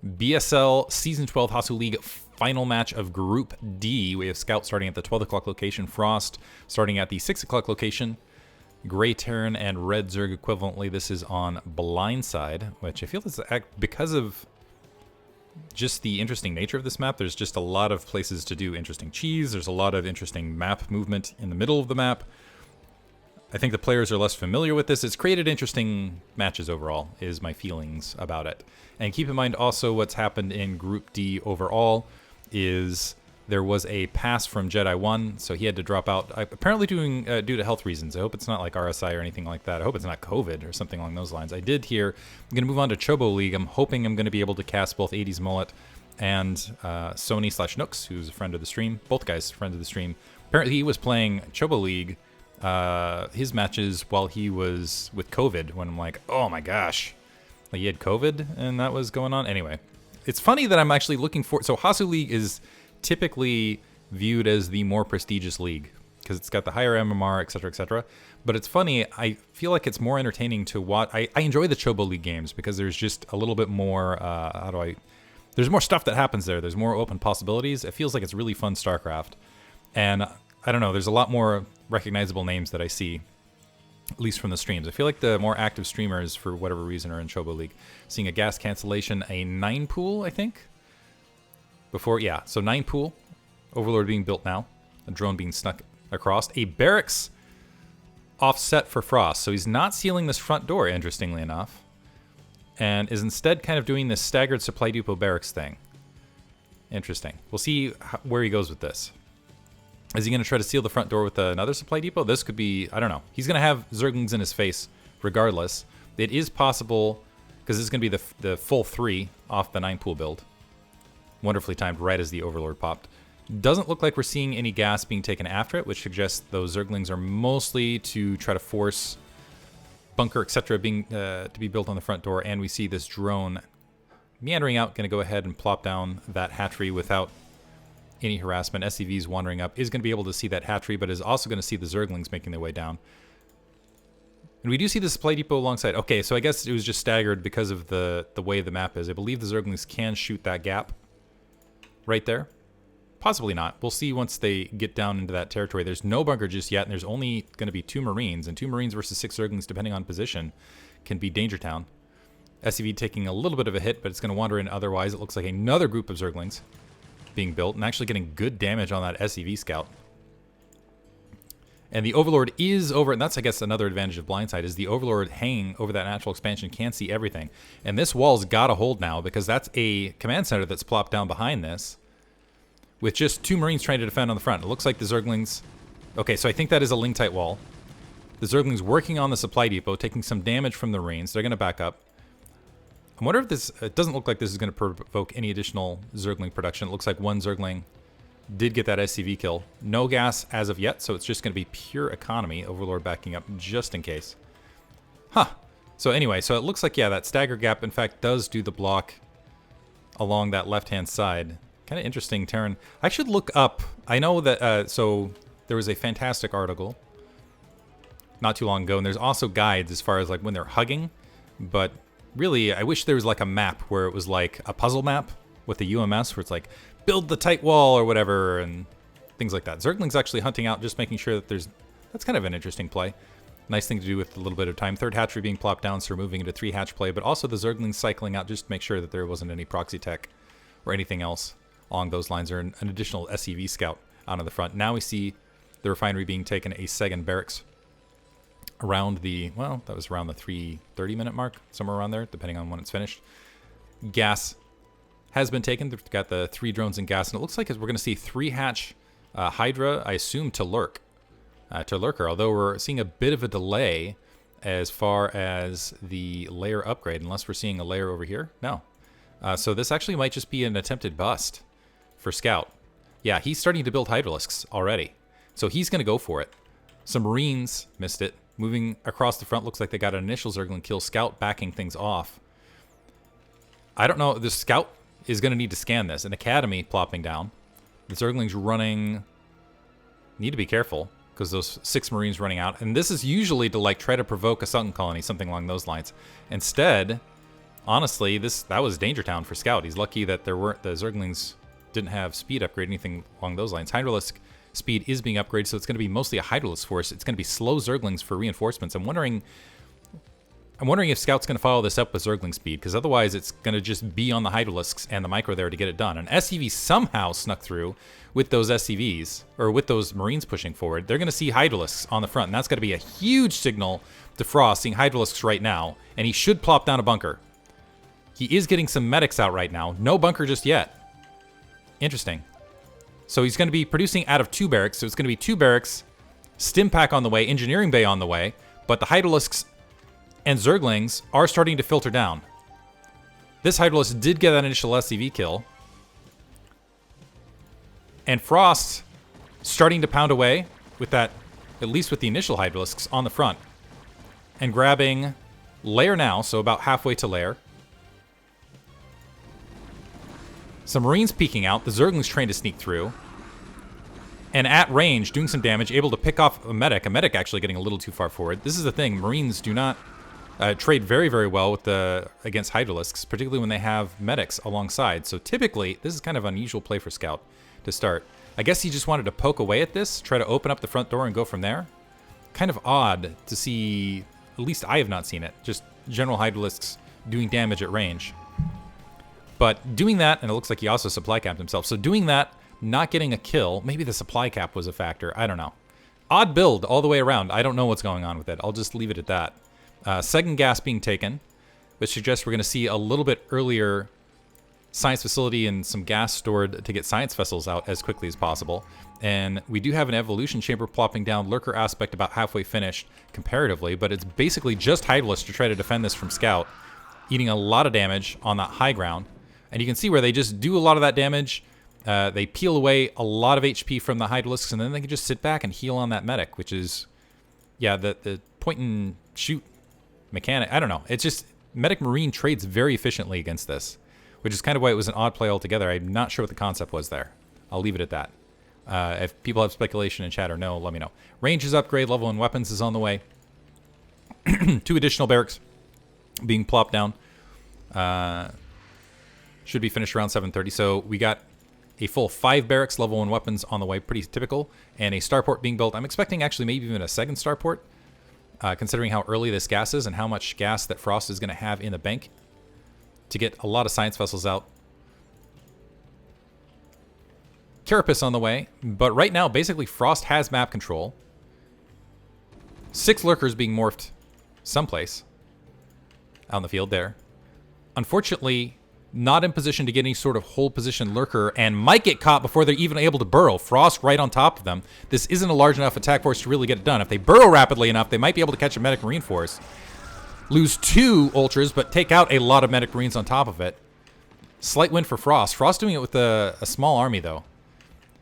BSL Season 12 Hasuleague final match of Group D. We have Scout starting at the 12 o'clock location, Frost starting at the 6 o'clock location, Gray Terran and Red Zerg equivalently. This is on Blindside, which I feel is because of just the interesting nature of this map. There's just a lot of places to do interesting cheese. There's a lot of interesting map movement in the middle of the map. I think the players are less familiar with this. It's created interesting matches overall, is my feelings about it. And keep in mind also what's happened in Group D overall is there was a pass from Jedi 1, so he had to drop out, apparently due to health reasons. I hope it's not like RSI or anything like that. I hope it's not COVID or something along those lines. I did hear, I'm going to move on to Chobo League. I'm hoping I'm going to be able to cast both 80s Mullet and Sony/Nooks, who's a friend of the stream. Both guys friends of the stream. Apparently he was playing Chobo League, his matches while he was with COVID, when I'm like, oh my gosh, like he had COVID and that was going on. Anyway, it's funny that I'm actually looking for, so Hasuleague is typically viewed as the more prestigious league because it's got the higher MMR, etc., etc. But it's funny, I feel like it's more entertaining to watch. I enjoy the Chobo League games because there's just a little bit more, there's more stuff that happens there. There's more open possibilities. It feels like it's really fun StarCraft. And I don't know, there's a lot more recognizable names that I see, at least from the streams. I feel like the more active streamers, for whatever reason, are in Chobo League. Seeing a gas cancellation, a 9 pool, I think? Before, yeah, so 9 pool. Overlord being built now. A drone being snuck across. A barracks offset for Frost. So he's not sealing this front door, interestingly enough. And is instead kind of doing this staggered supply depot barracks thing. Interesting. We'll see where he goes with this. Is he going to try to seal the front door with another supply depot? This could be, I don't know. He's going to have Zerglings in his face regardless. It is possible, because this is going to be the full 3 off the 9 pool build. Wonderfully timed right as the Overlord popped. Doesn't look like we're seeing any gas being taken after it, which suggests those Zerglings are mostly to try to force bunker, etc. being to be built on the front door. And we see this drone meandering out, going to go ahead and plop down that hatchery without any harassment. SCV's wandering up, is going to be able to see that hatchery, but is also going to see the Zerglings making their way down. And we do see the supply depot alongside. Okay, so I guess it was just staggered because of the way the map is. I believe the Zerglings can shoot that gap right there. Possibly not. We'll see once they get down into that territory. There's no bunker just yet, and there's only going to be 2 Marines, and 2 Marines versus 6 Zerglings, depending on position, can be Danger Town. SCV taking a little bit of a hit, but it's going to wander in otherwise. It looks like another group of Zerglings being built and actually getting good damage on that SCV scout. And the Overlord is over, and that's, I guess, another advantage of Blindside, is the Overlord hanging over that natural expansion can see everything. And this wall's got to hold now, because that's a command center that's plopped down behind this, with just 2 Marines trying to defend on the front. It looks like the Zerglings... Okay, so I think that is a Ling-tight wall. The Zerglings working on the supply depot, taking some damage from the Marines. They're going to back up. I wonder if this... It doesn't look like this is going to provoke any additional Zergling production. It looks like 1 Zergling did get that SCV kill. No gas as of yet, so it's just going to be pure economy. Overlord backing up just in case. Huh. So anyway, so it looks like, yeah, that stagger gap, in fact, does do the block along that left-hand side. Kind of interesting, Terran. I should look up. I know that, so there was a fantastic article not too long ago, and there's also guides as far as like when they're hugging, but really, I wish there was like a map where it was like a puzzle map with the UMS where it's like, build the tight wall or whatever, and things like that. Zergling's actually hunting out, just making sure that there's... That's kind of an interesting play. Nice thing to do with a little bit of time. 3rd hatchery being plopped down, so we're moving into 3 hatch play, but also the Zerglings cycling out just to make sure that there wasn't any proxy tech or anything else along those lines, or an additional SCV scout out on the front. Now we see the refinery being taken, a second barracks around the... Well, that was around the 3:30 minute mark, somewhere around there, depending on when it's finished. Gas has been taken. They've got the 3 drones and gas, and it looks like we're going to see 3 hatch Hydra, I assume, to Lurker, although we're seeing a bit of a delay as far as the layer upgrade, unless we're seeing a layer over here. No. So this actually might just be an attempted bust for Scout. Yeah, he's starting to build Hydralisks already, so he's going to go for it. Some Marines missed it. Moving across the front, looks like they got an initial Zergling kill. Scout backing things off. I don't know. The Scout is going to need to scan this. An Academy plopping down. The Zerglings running... Need to be careful, because those 6 Marines running out. And this is usually to like try to provoke a sunken colony, something along those lines. Instead, honestly, that was Danger Town for Scout. He's lucky that the Zerglings didn't have speed upgrade, anything along those lines. Hydralisk speed is being upgraded, so it's going to be mostly a Hydralisk force. It's going to be slow Zerglings for reinforcements. I'm wondering if Scout's going to follow this up with Zergling speed, because otherwise it's going to just be on the Hydralisks and the Micro there to get it done. An SCV somehow snuck through with those SCVs, or with those Marines pushing forward. They're going to see Hydralisks on the front, and that's going to be a huge signal to Frost, seeing Hydralisks right now, and he should plop down a bunker. He is getting some medics out right now. No bunker just yet. Interesting. So he's going to be producing out of 2 barracks, so it's going to be 2 barracks, Stim Pack on the way, Engineering Bay on the way, but the Hydralisks and Zerglings are starting to filter down. This Hydralisk did get that initial SCV kill. And Frost starting to pound away with that, at least with the initial Hydralisks on the front. And grabbing Lair now, so about halfway to Lair. Some Marines peeking out, the Zerglings trying to sneak through. And at range, doing some damage, able to pick off a medic actually getting a little too far forward. This is the thing, Marines do not trade very, very well with against Hydralisks, particularly when they have medics alongside. So typically, this is kind of unusual play for Scout to start. I guess he just wanted to poke away at this, try to open up the front door and go from there. Kind of odd to see, at least I have not seen it, just general Hydralisks doing damage at range. But doing that, and it looks like he also supply capped himself, so doing that, not getting a kill, maybe the supply cap was a factor, I don't know. Odd build all the way around, I don't know what's going on with it, I'll just leave it at that. Second gas being taken, which suggests we're going to see a little bit earlier science facility and some gas stored to get science vessels out as quickly as possible. And we do have an evolution chamber plopping down, lurker aspect about halfway finished comparatively, but it's basically just Hydralisk to try to defend this from Scout, eating a lot of damage on that high ground. And you can see where they just do a lot of that damage. They peel away a lot of HP from the Hydralisks, and then they can just sit back and heal on that medic, which is, yeah, the point and shoot mechanic. I don't know. It's just Medic Marine trades very efficiently against this, which is kind of why it was an odd play altogether. I'm not sure what the concept was there. I'll leave it at that. If people have speculation in chat or no, let me know. Range is upgrade, level in weapons is on the way. 2 additional barracks being plopped down. Should be finished around 7:30. So we got a full 5 barracks, level 1 weapons on the way, pretty typical, and a starport being built. I'm expecting actually maybe even a second starport, considering how early this gas is and how much gas that Frost is going to have in the bank to get a lot of science vessels out. Carapace on the way, but right now, basically, Frost has map control. 6 lurkers being morphed someplace out in the field there. Unfortunately, not in position to get any sort of hold position lurker, and might get caught before they're even able to burrow. Frost right on top of them. This isn't a large enough attack force to really get it done. If they burrow rapidly enough, they might be able to catch a Medic Marine force. Lose 2 Ultras, but take out a lot of Medic Marines on top of it. Slight win for Frost. Frost doing it with a small army, though.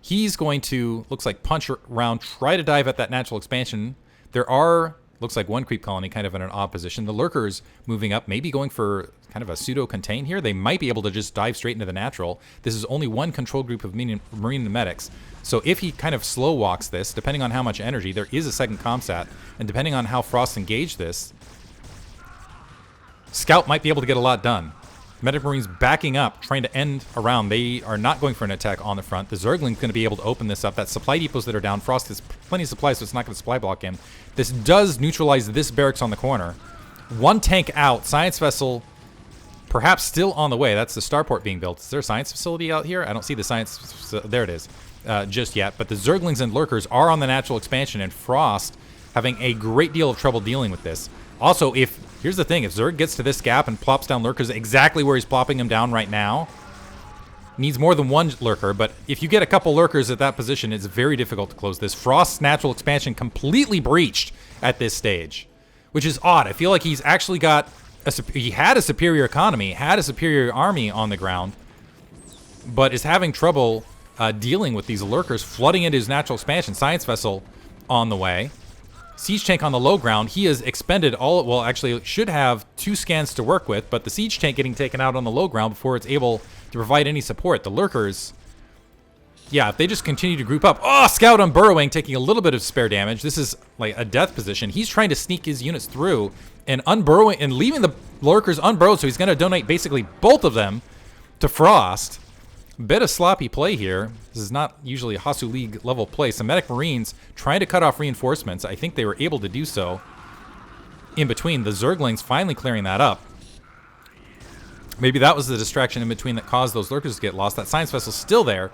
He's going to, looks like, punch around, try to dive at that natural expansion. There are, looks like, 1 creep colony kind of in an odd position. The lurkers moving up, maybe going for kind of a pseudo-contain here. They might be able to just dive straight into the natural. This is only 1 control group of Marine medics. So if he kind of slow walks this, depending on how much energy, there is a second comsat, and depending on how Frost engaged this, Scout might be able to get a lot done. Medic Marines backing up, trying to end around. They are not going for an attack on the front. The Zergling's going to be able to open this up. That supply depots that are down. Frost has plenty of supplies, so it's not going to supply block him. This does neutralize this barracks on the corner. 1 tank out. Science vessel perhaps still on the way. That's the starport being built. Is there a science facility out here? I don't see the science. There it is. Just yet. But the Zerglings and lurkers are on the natural expansion, and Frost having a great deal of trouble dealing with this. Also, here's the thing, if Zerg gets to this gap and plops down lurkers exactly where he's plopping them down right now, needs more than 1 lurker, but if you get a couple lurkers at that position, it's very difficult to close this. Frost's natural expansion completely breached at this stage, which is odd. I feel like he's actually got, he had a superior economy, had a superior army on the ground, but is having trouble dealing with these lurkers flooding into his natural expansion. Science vessel on the way. Siege tank on the low ground. He has expended all, well, actually should have 2 scans to work with, but the siege tank getting taken out on the low ground before it's able to provide any support. The lurkers, yeah, if they just continue to group up. Oh, Scout unburrowing, taking a little bit of spare damage. This is like a death position. He's trying to sneak his units through and unburrowing and leaving the Lurkers unburrowed, so he's going to donate basically both of them to Frost. Bit of sloppy play here. This is not usually a Hasuleague level play. Some Medic Marines trying to cut off reinforcements. I think they were able to do so in between. The Zerglings finally clearing that up. Maybe that was the distraction in between that caused those Lurkers to get lost. That Science Vessel's still there,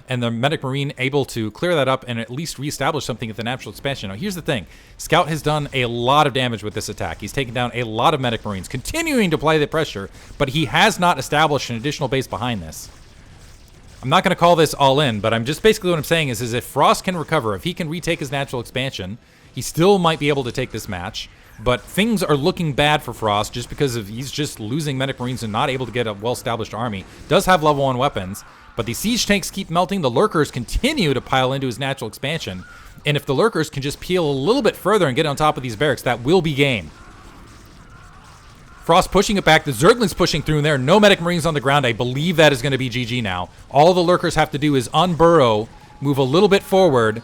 and the Medic Marine able to clear that up and at least reestablish something at the natural expansion. Now, here's the thing. Scout has done a lot of damage with this attack. He's taken down a lot of Medic Marines, continuing to apply the pressure, but he has not established an additional base behind this. I'm not going to call this all in, but I'm just basically what I'm saying is if Frost can recover, if he can retake his natural expansion, he still might be able to take this match. But things are looking bad for Frost just because of he's just losing Medic Marines and not able to get a well-established army. Does have level 1 weapons, but the siege tanks keep melting. The Lurkers continue to pile into his natural expansion. And if the Lurkers can just peel a little bit further and get on top of these barracks, that will be game. Frost pushing it back. The Zerglings pushing through in there. No Medic Marines on the ground. I believe that is going to be GG now. All the Lurkers have to do is unburrow, move a little bit forward,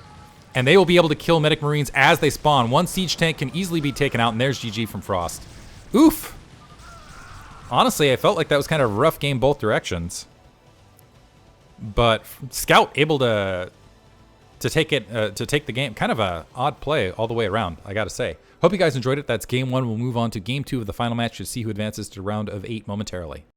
and they will be able to kill Medic Marines as they spawn. One siege tank can easily be taken out, and there's GG from Frost. Oof. Honestly, I felt like that was kind of a rough game both directions. But Scout able to take the game. Kind of a odd play all the way around, I gotta say. Hope you guys enjoyed it. That's game 1. We'll move on to game 2 of the final match to see who advances to round of 8 momentarily.